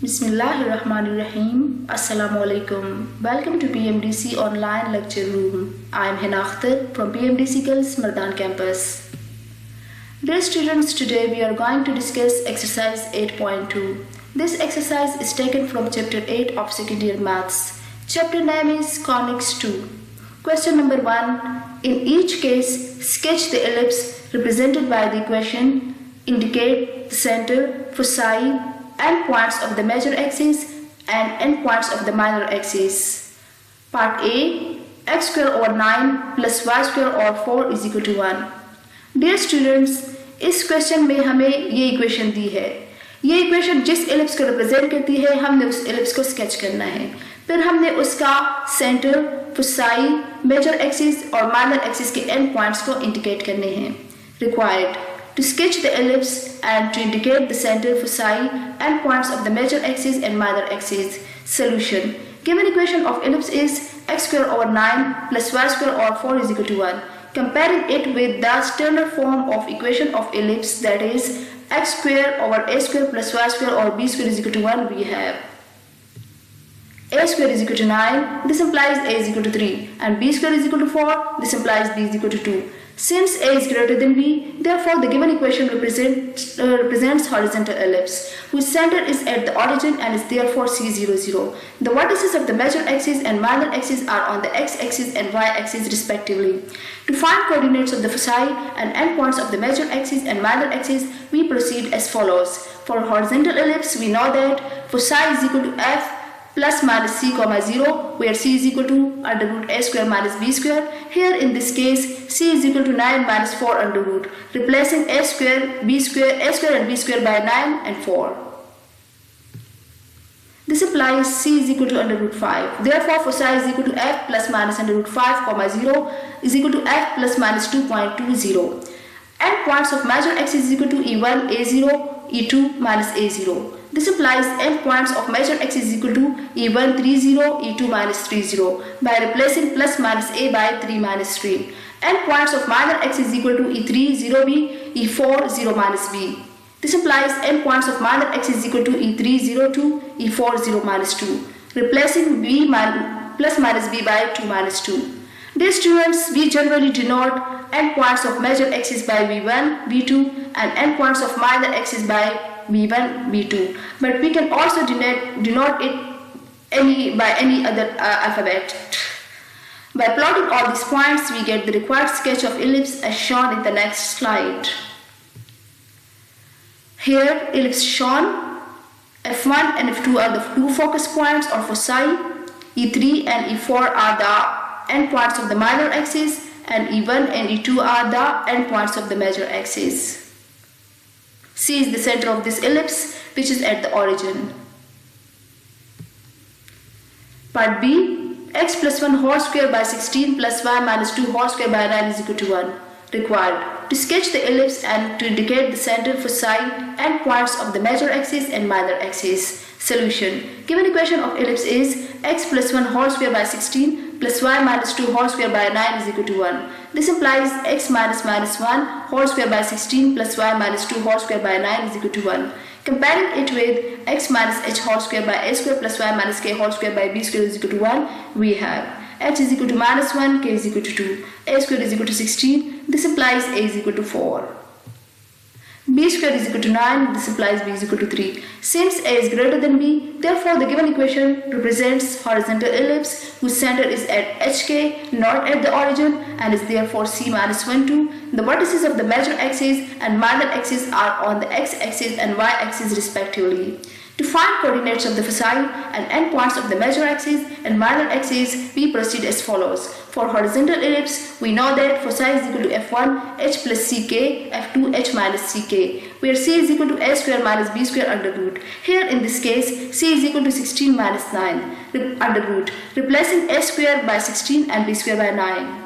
Bismillahirrahmanirrahim. Assalamu alaikum. Welcome to PMDC online lecture room. I am Hina Akhtar from PMDC Girls Mardan campus. Dear students, today we are going to discuss exercise 8.2. This exercise is taken from chapter 8 of second year maths. Chapter name is Conics 2. Question number 1. In each case, sketch the ellipse represented by the equation. Indicate the center, foci, endpoints of the major axis and endpoints of the minor axis. Part A. X square over 9 plus y square over 4 is equal to 1. Dear students, इस question में हमें ये equation दी है. ये equation जिस ellipse को represent करती है, हमने उस एलिप्स को स्केच करना है. फिर हमने उसका सेंटर, फोसाई, मेजर एक्सिस और माइनर एक्सिस के एंड पॉइंट्स को इंडिकेट करने हैं. Required to sketch the ellipse and to indicate the center, foci, and points of the major axis and minor axis. Solution. Given equation of ellipse is x square over 9 plus y square over 4 is equal to 1. Comparing it with the standard form of equation of ellipse, that is x square over a square plus y square over b square is equal to 1, we have a square is equal to 9, this implies a is equal to 3, and b square is equal to 4, this implies b is equal to 2. Since a is greater than b, therefore the given equation represents horizontal ellipse, whose center is at the origin and is therefore C00. The vertices of the major axis and minor axis are on the x-axis and y-axis respectively. To find coordinates of the foci and endpoints of the major axis and minor axis, we proceed as follows. For horizontal ellipse, we know that foci is equal to f plus minus c comma 0, where c is equal to under root a square minus b square. Here in this case, c is equal to 9 minus 4 under root, replacing a square and b square by 9 and 4. This implies c is equal to under root 5. Therefore, foci is equal to f plus minus under root 5 comma 0 is equal to f plus minus 2.20. Endpoints of major axis is equal to e1, a0, e2 minus a0. This implies endpoints of major axis is equal to e1 30, e2 minus 30 by replacing plus minus a by 3 minus 3. Endpoints of minor axis is equal to e3 0b, e4 0 minus b. This implies endpoints of minor axis is equal to e3 02, e4 0 minus 2, replacing b plus minus b by 2 minus 2. Dear students, we generally denote endpoints of major axis by v1, v2 and endpoints of minor axis by v1, v2, but we can also denote it by any other alphabet. By plotting all these points, we get the required sketch of ellipse as shown in the next slide. Here, ellipse shown. F1 and F2 are the two focus points or foci. E3 and E4 are the endpoints of the minor axis, and E1 and E2 are the endpoints of the major axis. C is the center of this ellipse, which is at the origin. Part B. X plus 1 whole square by 16 plus y minus 2 whole square by 9 is equal to 1. Required. To sketch the ellipse and to indicate the center, foci, and points of the major axis and minor axis. Solution. Given equation of ellipse is x plus 1 whole square by 16 plus y minus 2 whole square by 9 is equal to 1. This implies x minus 1 whole square by 16 plus y minus 2 whole square by 9 is equal to 1. Comparing it with x minus h whole square by a square plus y minus k whole square by b square is equal to 1, we have h is equal to minus 1, k is equal to 2, a square is equal to 16, this implies a is equal to 4. B square is equal to 9, this implies b is equal to 3. Since a is greater than b, therefore the given equation represents horizontal ellipse whose center is at hk, not at the origin, and is therefore c minus 1, 2. The vertices of the major axis and minor axis are on the x-axis and y-axis respectively. To find coordinates of the foci and endpoints of the major axis and minor axis, we proceed as follows. For horizontal ellipse, we know that foci is equal to f1 h plus ck, f2 h minus ck, where c is equal to a square minus b square under root. Here in this case, c is equal to 16 minus 9 under root, replacing a square by 16 and b square by 9.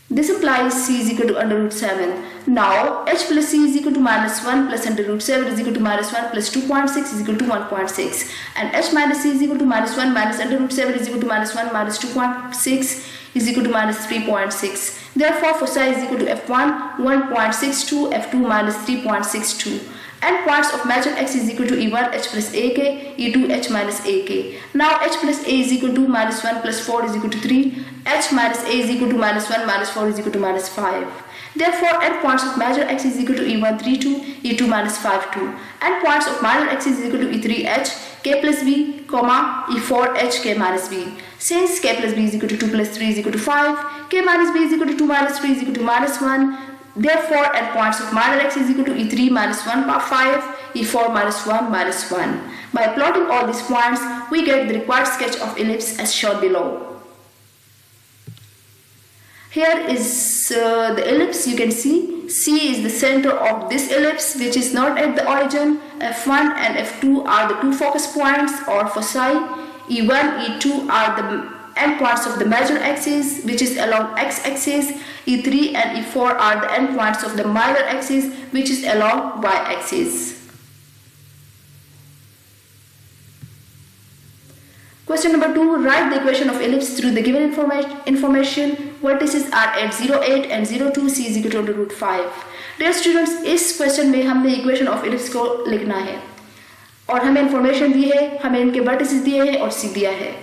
This implies c is equal to under root 7. Now h plus c is equal to minus 1 plus under root 7 is equal to minus 1 plus 2.6 is equal to 1.6. And h minus c is equal to minus 1 minus under root 7 is equal to minus 1 minus 2.6 is equal to minus 3.6. Therefore, foci is equal to f1 1.62, f2 minus 3.62. Endpoints of measure x is equal to e1 h plus ak, e2 h minus ak. Now h plus a is equal to minus 1 plus 4 is equal to 3, h minus a is equal to minus 1 minus 4 is equal to minus 5. Therefore, endpoints of measure x is equal to e1 3 2, e2 minus 5 2. Endpoints of minor x is equal to e3 h, k plus b, comma, e4 h, k minus b. Since k plus b is equal to 2 plus 3 is equal to 5, k minus b is equal to 2 minus 3 is equal to minus 1. Therefore, endpoints of minor x is equal to e3 minus 1 power 5, e4 minus 1 minus 1. By plotting all these points, we get the required sketch of ellipse as shown below. Here is the ellipse. You can see C is the center of this ellipse, which is not at the origin. F1 and F2 are the two focus points or foci. E1, E2 are the endpoints of the major axis, which is along x-axis. E3 and E4 are the endpoints of the minor axis, which is along y-axis. Question number 2. Write the equation of ellipse through the given information. Vertices are at 0, 8 and 0, 2. C is equal to under root 5. Dear students, इस question में हमने equation of ellipse को लिखना है और हमें information दी है, हमें इनके वर्टिसेस दिए हैं और सी दिया है.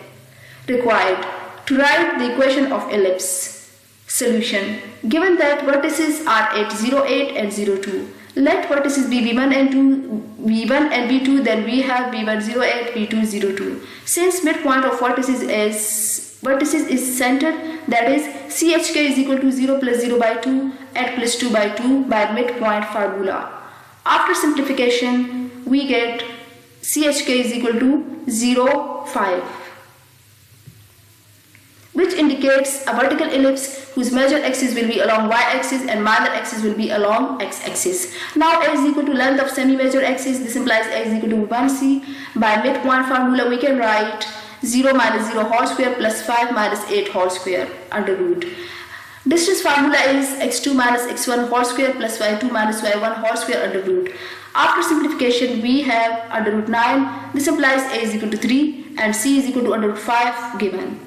Required to write the equation of ellipse. Solution. Given that vertices are at 0, 8 and 0, 2. Let vertices be v1 and v1 and v2, then we have v1 0, 8, v2 0, 2. Since midpoint of vertices is centered, that is chk is equal to 0 plus 0 by 2 and plus 2 by 2 by midpoint formula. After simplification, we get chk is equal to 0, 5. Which indicates a vertical ellipse whose major axis will be along y-axis and minor axis will be along x-axis. Now a is equal to length of semi-major axis. This implies a is equal to 1c. By midpoint formula, we can write 0 minus 0 whole square plus 5 minus 8 whole square under root. Distance formula is x2 minus x1 whole square plus y2 minus y1 whole square under root. After simplification, we have under root 9. This implies a is equal to 3 and c is equal to under root 5 given.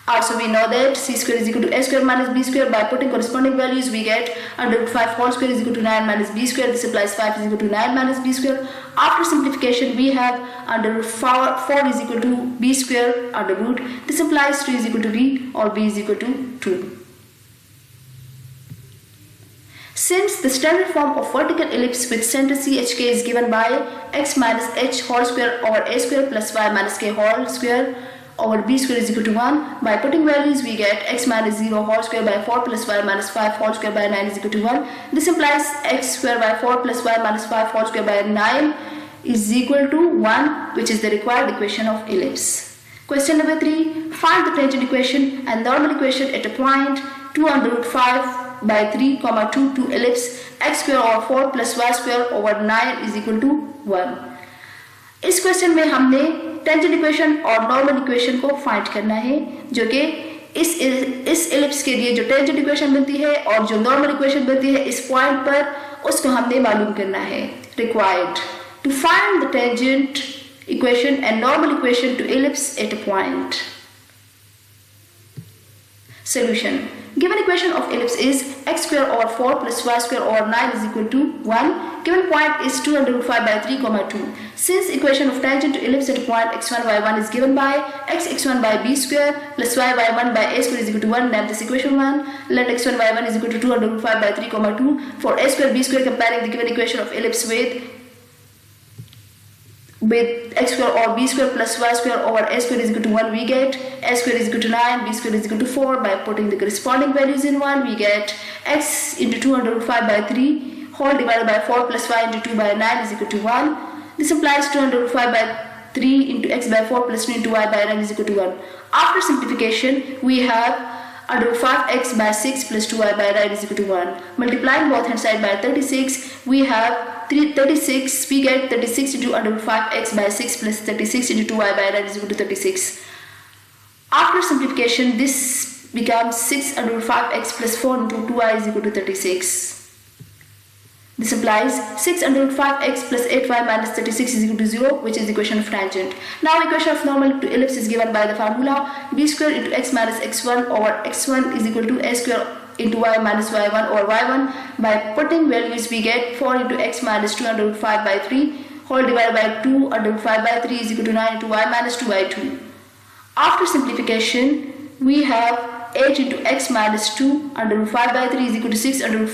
Also, we know that c square is equal to a square minus b square. By putting corresponding values, we get under root 5 whole square is equal to 9 minus b square. This implies 5 is equal to 9 minus b square. After simplification, we have under root 4 is equal to b square under root. This implies 2 is equal to b or b is equal to 2. Since the standard form of vertical ellipse with center chk is given by x minus h whole square over a square plus y minus k whole square over b square is equal to 1. By putting values, we get x minus 0 whole square by 4 plus y minus 5 whole square by 9 is equal to 1. This implies x square by 4 plus y minus 5 whole square by 9 is equal to 1, which is the required equation of ellipse. Question number 3. Find the tangent equation and normal equation at a point 2 under root 5 by 3, 2 to ellipse x square over 4 plus y square over 9 is equal to 1. इस question में हमने tangent equation और normal equation को find करना है, जो कि इस एलिप्स के लिए जो टेंजेंट इक्वेशन बनती है और जो नॉर्मल इक्वेशन बनती है इस पॉइंट पर, उसको हमने मालूम करना है. Required to find the tangent equation and normal equation to ellipse at a point. Solution. Given equation of ellipse is x square over 4 plus y square over 9 is equal to 1. Given point is 2 under root 5 by 3, 2. Since equation of tangent to ellipse at point x1 y1 is given by x1 by b square plus y1 by a square is equal to 1, name this equation 1. Let x1 y1 is equal to 2 under root 5 by 3, 2. For a square b square, comparing the given equation of ellipse with x square or b square plus y square over a square is equal to 1, we get a square is equal to 9, b square is equal to 4. By putting the corresponding values in 1, we get x into 2 under root 5 by 3 whole divided by 4 plus y into 2 by 9 is equal to 1. This implies 2 under root 5 by 3 into x by 4 plus 2 into y by 9 is equal to 1. After simplification, we have under root 5x by 6 plus 2y by 9 is equal to 1. Multiplying both hand side by 36, we have 36, we get 36 into under root 5x by 6 plus 36 into 2y by 9 is equal to 36. After simplification, this becomes 6 under root 5x plus 4 into 2y is equal to 36. This implies 6 under root 5x plus 8y minus 36 is equal to 0, which is the equation of tangent. Now equation of normal to ellipse is given by the formula b square into x minus x1 over x1 is equal to a square into y minus y1 over y1. By putting values we get 4 into x minus 2 under root 5 by 3 whole divided by 2 under root 5 by 3 is equal to 9 into y minus 2 by 2. After simplification we have 8 into x minus 2 under root 5 by 3 is equal to 6 under root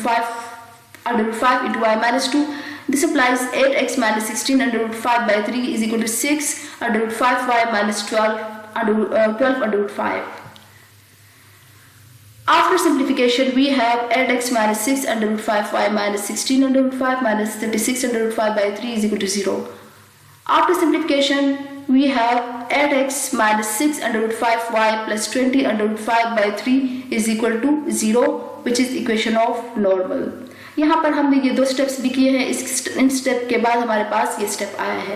5 into y minus 2. This implies 8x minus 16 under root 5 by 3 is equal to 6 under root 5y minus 12 under root 5. After simplification we have 8x minus 6 under root 5y minus 16 under root 5 minus 36 under root 5 by 3 is equal to 0. After simplification we have 8x minus 6 under root 5y plus 20 under root 5 by 3 is equal to 0, which is equation of normal. यहाँ पर हमने ये दो steps भी किए हैं, in step के बाद हमारे पास ये स्टेप आया है.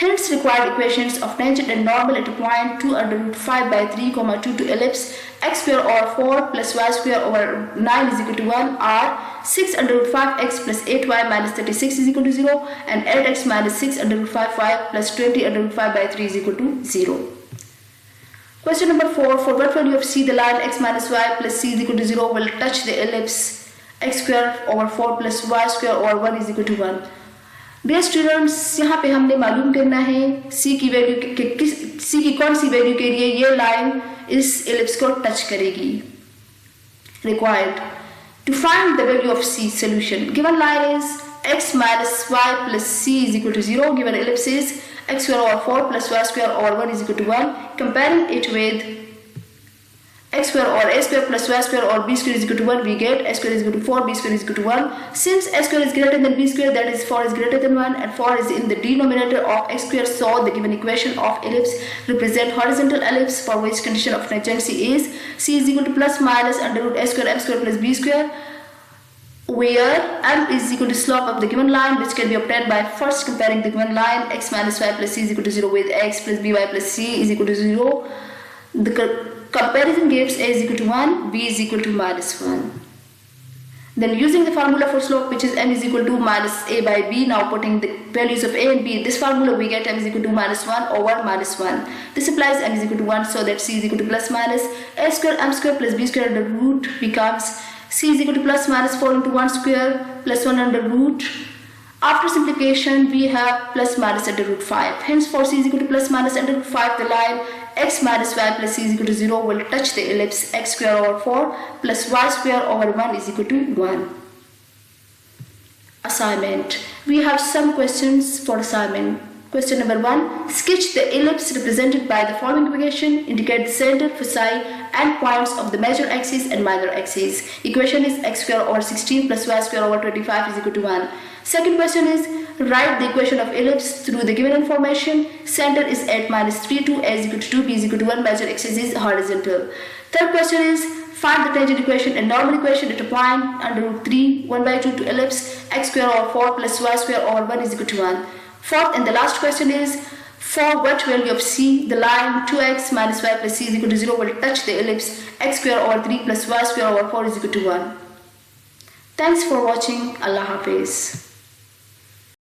Hence required equations of tangent and normal at a point 2 under root 5 by 3, 2 to ellipse x square over 4 plus y square over 9 is equal to 1 are 6 under root 5x plus 8y minus 36 is equal to 0 and 8x minus 6 under root 5y plus 20 under root 5 by 3 is equal to 0. Question number 4. For what value of c the line x minus y plus c is equal to 0 will touch the ellipse x square over 4 plus y square over 1 is equal to 1. Dear students, यहाँ पे हमने मालूम करना है c की value c की कौन सी value के लिए ये लाइन इस एलिप्स को टच करेगी. Required to find the value of c. Solution. Given line is x minus y plus c is equal to 0. Given ellipse is x square over 4 plus y square over 1 is equal to 1. Comparing it with x square or a square plus y square or b square is equal to 1, we get x square is equal to 4, b square is equal to 1. Since x square is greater than b square, that is 4 is greater than 1 and 4 is in the denominator of x square, so the given equation of ellipse represent horizontal ellipse for which condition of tangency is c is equal to plus minus under root a square m square plus b square, where m is equal to slope of the given line, which can be obtained by first comparing the given line x minus y plus c is equal to 0 with x plus by plus c is equal to 0. The comparison gives a is equal to 1, b is equal to minus 1. Then using the formula for slope, which is m is equal to minus a by b, now putting the values of a and b in this formula, we get m is equal to minus 1 over minus 1. This implies m is equal to 1, so that c is equal to plus minus a square m square plus b square under root becomes c is equal to plus minus 4 into 1 square plus 1 under root. After simplification we have plus minus under root 5. Hence for c is equal to plus minus under root 5, the line x minus y plus c is equal to 0 will touch the ellipse x square over 4 plus y square over 1 is equal to 1. Assignment. We have some questions for assignment. Question number 1. Sketch the ellipse represented by the following equation. Indicate the center, foci and points of the major axis and minor axis. Equation is x square over 16 plus y square over 25 is equal to 1. Second question is write the equation of ellipse through the given information. Center is 8 minus 3, 2, a is equal to 2, b is equal to 1, major axis is horizontal. Third question is find the tangent equation and normal equation at a point under root 3, 1 by 2 to ellipse x square over 4 plus y square over 1 is equal to 1. Fourth and the last question is for what value of c the line 2x minus y plus c is equal to 0 will touch the ellipse x square over 3 plus y square over 4 is equal to 1. Thanks for watching. Allah Hafiz.